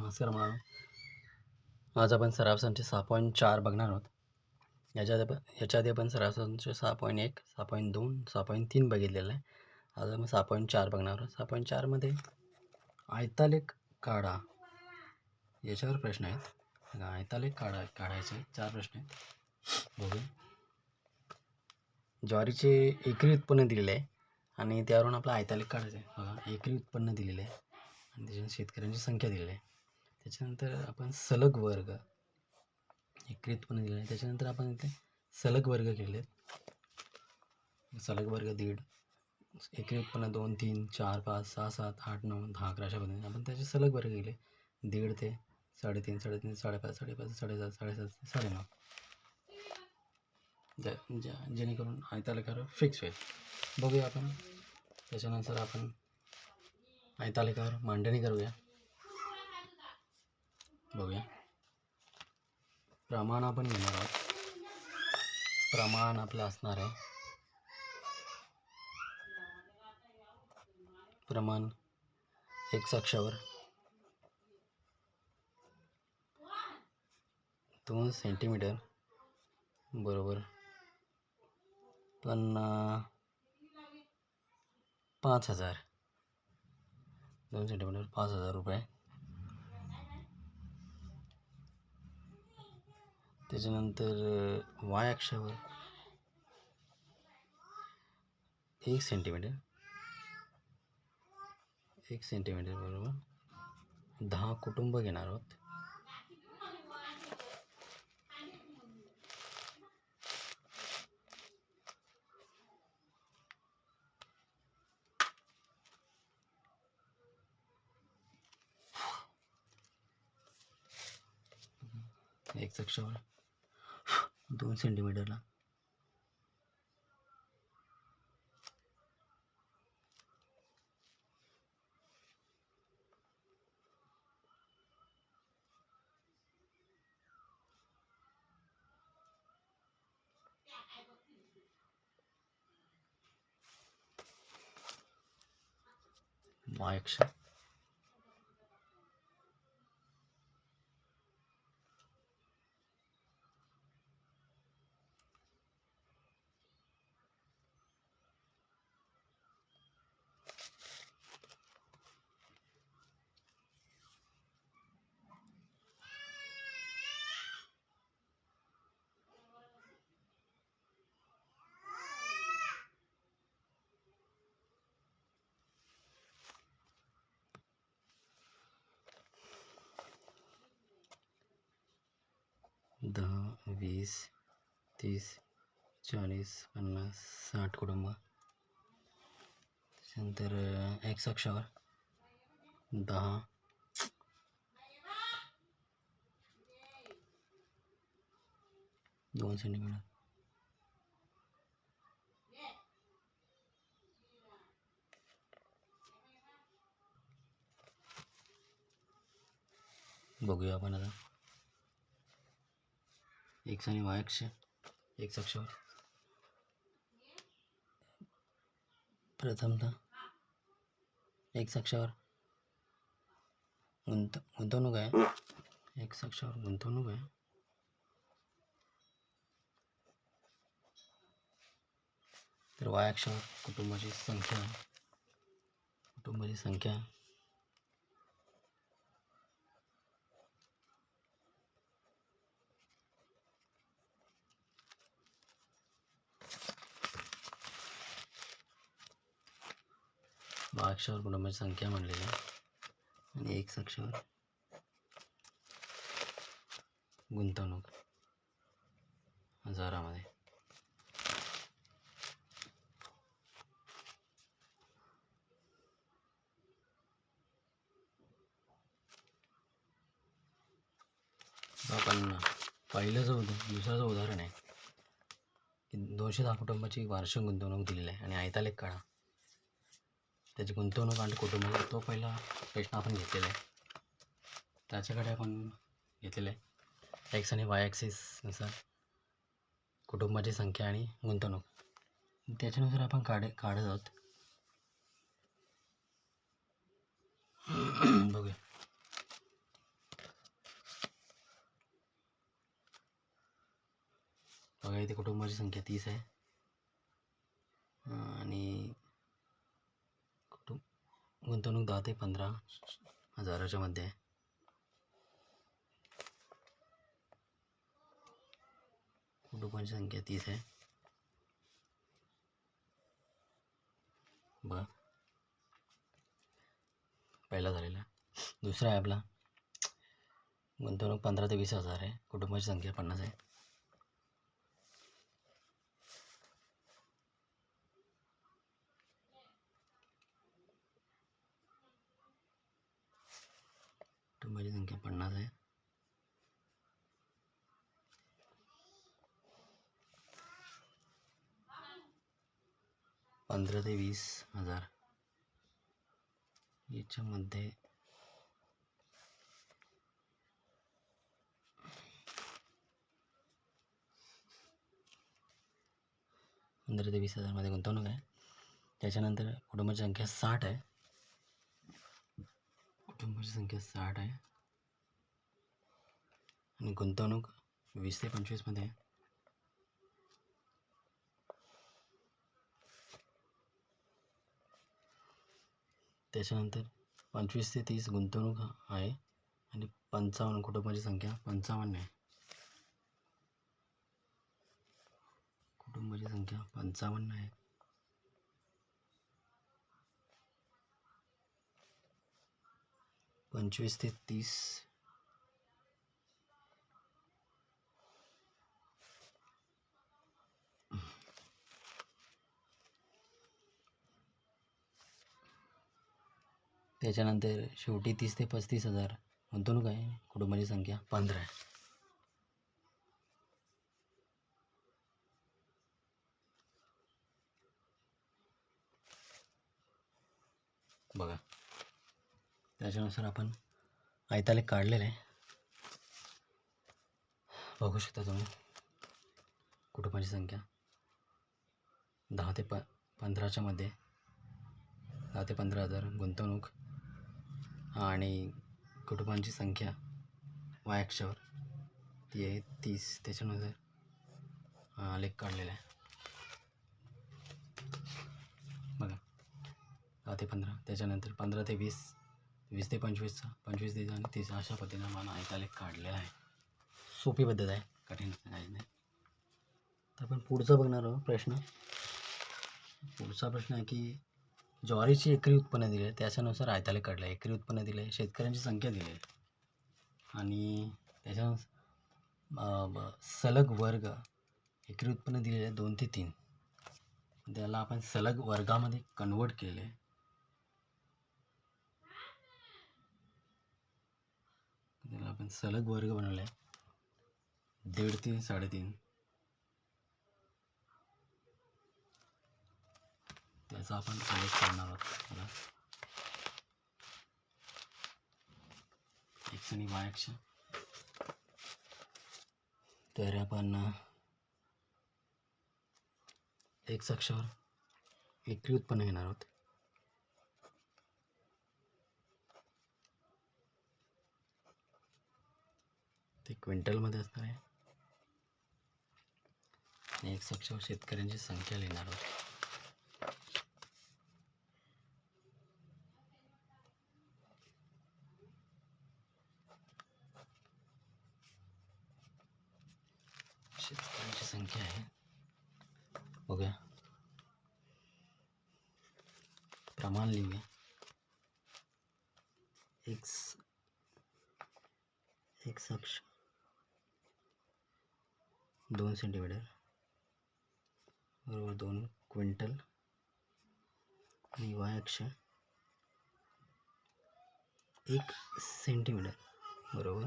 नमस्कार मुलांनो, आज आपण सराव संच 6.4 बघणार आहोत. याच्या आधी आपण सराव संच 6.1, 6.2, 6.3 बघितलेला आहे. आज आपण 6.4 बघणार आहोत. 6.4मध्ये आयतालेख काढा याच्यावर प्रश्न आहेत. आयतालेख काढायचे 4 प्रश्न आहेत. बघूया. ज्वारीचे एकरी उत्पन्न दिलेले आहे आणि त्यावरून आपला आयतालेख काढायचा आहे. बघा, एकरी उत्पन्न दिलेले आहे आणि त्याच्यानंतर शेतकऱ्यांची संख्या दिलेली आहे. त्याच्यानंतर आपण सलग वर्ग एकरी उत्पन्न दिलेलं आहे. त्याच्यानंतर आपण इथे सलग वर्ग केले आहेत. सलग वर्ग 1.5, एकरी उत्पन्न 2, 3, 4, 5, 6, 7, 8, 9, 10, 11 अशा पद्धतीने आपण त्याचे सलग वर्ग केले. 1.5 ते 3.5, 3.5, 5.5, 5.5, 7.5, 7.5, 9.5 जेणेकरून आयतालेखावर फिक्स होईल. बघूया आपण. त्याच्यानंतर आपण आयतालेखावर मांडणी करूया. बघूया. प्रमाण आपण घेणार आहोत. प्रमाण आपलं असणार आहे प्रमाण x अक्षावर 2 सेंटीमीटर बरोबर 5,000. 2 सेंटीमीटर 5,000 रुपये. त्याच्यानंतर y अक्षावर 1 सेंटीमीटर बरोबर 10 कुटुंब घेणार आहोत. x अक्षावर 2 सेंटीमीटरला y अक्ष दहा 20 30 40 50 60 कुटुंब. त्याच्यानंतर x अक्षावर 10 2 सेंटीमीटर बघूया आपण आता. x आणि y अक्ष. x अक्षावर प्रथमतः x अक्षावर गुंतवणूक आहे. x अक्षावर गुंतवणूक आहे. तर y अक्षावर कुटुंबाची संख्या y अक्षावर कुटुंबाची संख्या म्हणलेली आहे आणि x अक्षावर गुंतवणूक हजारामध्ये. आपण दुसरं जो उदाहरण आहे की 210 कुटुंबाची वार्षिक गुंतवणूक दिलेली आहे आणि आयतालेख काढा. त्याची गुंतवणूक आणि कुटुंबाचा तो पहिला प्रश्न आपण घेतलेला आहे. त्याच्याकडे आपण घेतलेलं आहे x आणि y ॲक्सिसनुसार कुटुंबाची संख्या आणि गुंतवणूक. त्याच्यानुसार आपण काढत आहोत. बघूया. इथे कुटुंबाची संख्या 30 आहे आणि गुंतवणूक 10 ते 15 हजाराच्या मध्ये आहे. कुटुंबाची संख्या 30 आहे. बघा, पहिला झालेला. दुसरा आहे आपला गुंतवणूक 15 ते 20 हजार आहे. कुटुंबाची संख्या 50 आहे. कुटुंबाची संख्या 50 आहे. पंधरा ते 20 हजार याच्यामध्ये 15 ते 20 हजारमध्ये गुंतवणूक आहे. त्याच्यानंतर कुटुंबाची संख्या 60 आहे. कुटुंबाची संख्या 60 आहे आणि गुंतवणूक 20 ते 25 मध्ये आहे. त्याच्यानंतर 25 ते 30 गुंतवणूक आहे आणि 55 कुटुंबाची संख्या 55 आहे. कुटुंबाची संख्या 55 आहे. पंचवीस ते 30 त्याच्यानंतर शेवटी 30 ते 35 हजार गुंतवणूक आहे. कुटुंबाची संख्या 15 आहे. बघा, त्याच्यानुसार आपण आयतालेख काढलेलं आहे. बघू शकता तुम्ही. कुटुंबाची संख्या 10 ते 15च्या मध्ये 10 ते 15 हजार गुंतवणूक आणि कुटुंबांची संख्या वाय अक्षावर ती आहे 30. त्याच्यानुसार आलेख काढलेला आहे. बघा, 10 ते 15, त्याच्यानंतर 15 ते 20, 20 ते 25, 25 ते 30 आणि 30 अशा पद्धतीने मला आयतालेख काढलेला आहे. सोपी पद्धत आहे, कठीण काही नाही. तर आपण पुढचा बघणार आहोत प्रश्न. पुढचा प्रश्न आहे की ज्वारीची एकरी उत्पन्न दिले त्याच्यानुसार आयतालेख काढला. एकरी उत्पन्न दिले, शेतकऱ्यांची संख्या दिली आणि त्याच्यानुसार सलग वर्ग एकरी उत्पन्न दिलेले आहे 2 ते 3. त्याला आपण सलग वर्गामध्ये कन्वर्ट केले. त्याला आपण सलग वर्ग बनवले 1.5 ते 3.5. त्याचा आपण आलेख काढणार आहोत. एक्स आणि वाय अक्ष. तर आपण एक्स अक्षावर एकरी उत्पन्न घेणार आहोत. ते क्विंटलमध्ये असणार आहे आणि एक्स अक्षावर शेतकऱ्यांची संख्या लिहिणार आहोत. शेतकऱ्यांची संख्या आहे, बघूया. प्रमाण लिहूया. एक्स अक्ष 2 सेंटीमीटर बरोबर 2 क्विंटल आणि वाय अक्ष 1 सेंटीमीटर बरोबर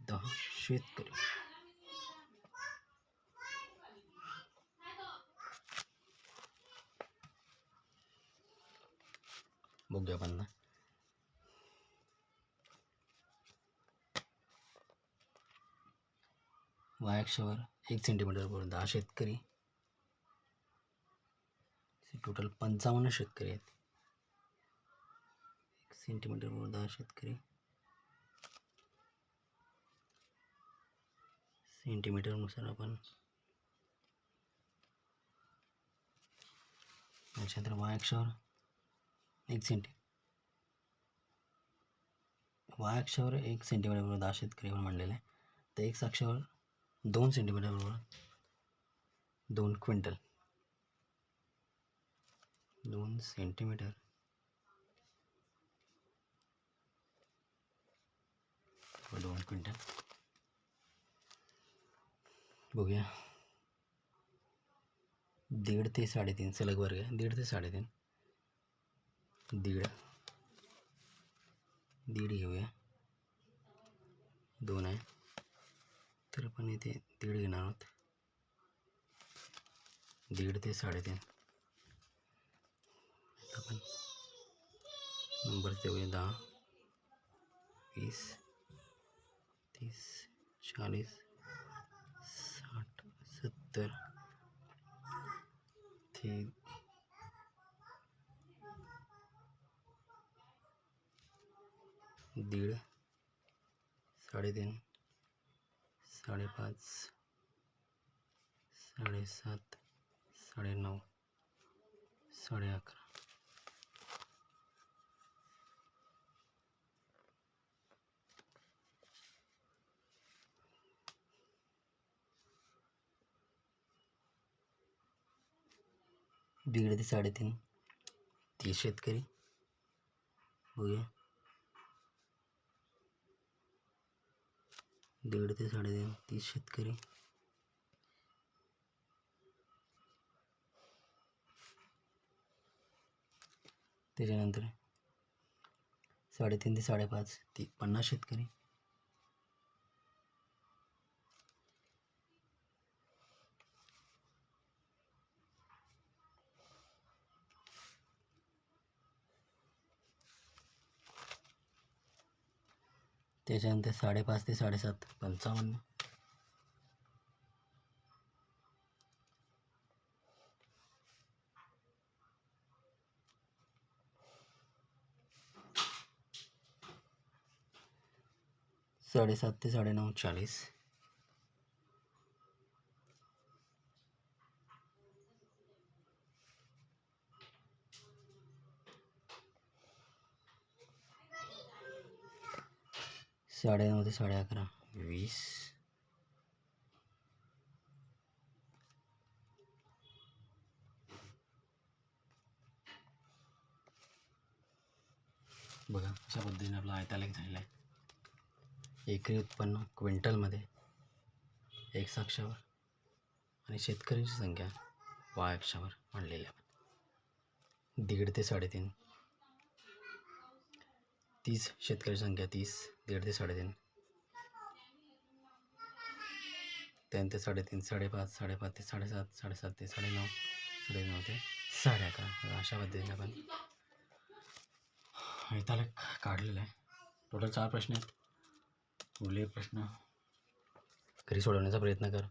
10 शेतकरी. बघूया आपण. वाय अक्षावर 1 सेंटीमीटर बरोबर 10 शेतकरी. टोटल 55 शेतकरी आहेत. 1 सेंटीमीटर बरोबर 10 शेतकरी. सेंटीमीटरनुसार आपण त्याच्यानंतर वाय अक्षावर 1 सेंटी वाय अक्षावर 1 सेंटीमीटर बरोबर 10 शेतकरी म्हणलेलं आहे. तर एक्स अक्षावर 2 सेंटीमीटर बरोबर 2 क्विंटल 2 सेंटीमीटर 2 क्विंटल. बघूया 1.5 ते 3.5 सलग वर्ग आहे. 1.5 ते 3.5 दीड घेऊया. 2 आहे तर आपण इथे 1.5 घेणार आहोत. 1.5 ते 3.5 आपण नंबर देऊया 10 20 30 40 60 70 ते 1.5 3.5 5.5 7.5 9.5 11.5 1.5 ते 3.5 30 शेतकरी. बघूया 1.5 ते 3.5 30 शेतकरी. त्याच्यानंतर 3.5 ते 5.5 50 शेतकरी. त्याच्यानंतर 5.5 ते 7.5 55. साढ़े 7 ते 9.5 40. साढ़े 9 ते 11.5 20. बघा अशा पद्धतीने आपला आयतालेख झालेला आहे. एकरी उत्पन्न क्विंटलमध्ये एक्स अक्षावर आणि शेतकऱ्यांची संख्या वाय अक्षावर मांडलेली आहे. 1.5 ते 3.5 30 शेतकरी संख्या 30 1.5 ते 3.5 त्यानंतर 3.5 5.5 5.5 ते 7.5 7.5 ते 9.5 9.5 ते 11.5. अशा पद्धतीने आपण आयतालेख काढलेला आहे. टोटल 4 प्रश्न आहेत. पुढले प्रश्न घरी सोडवण्याचा प्रयत्न कर.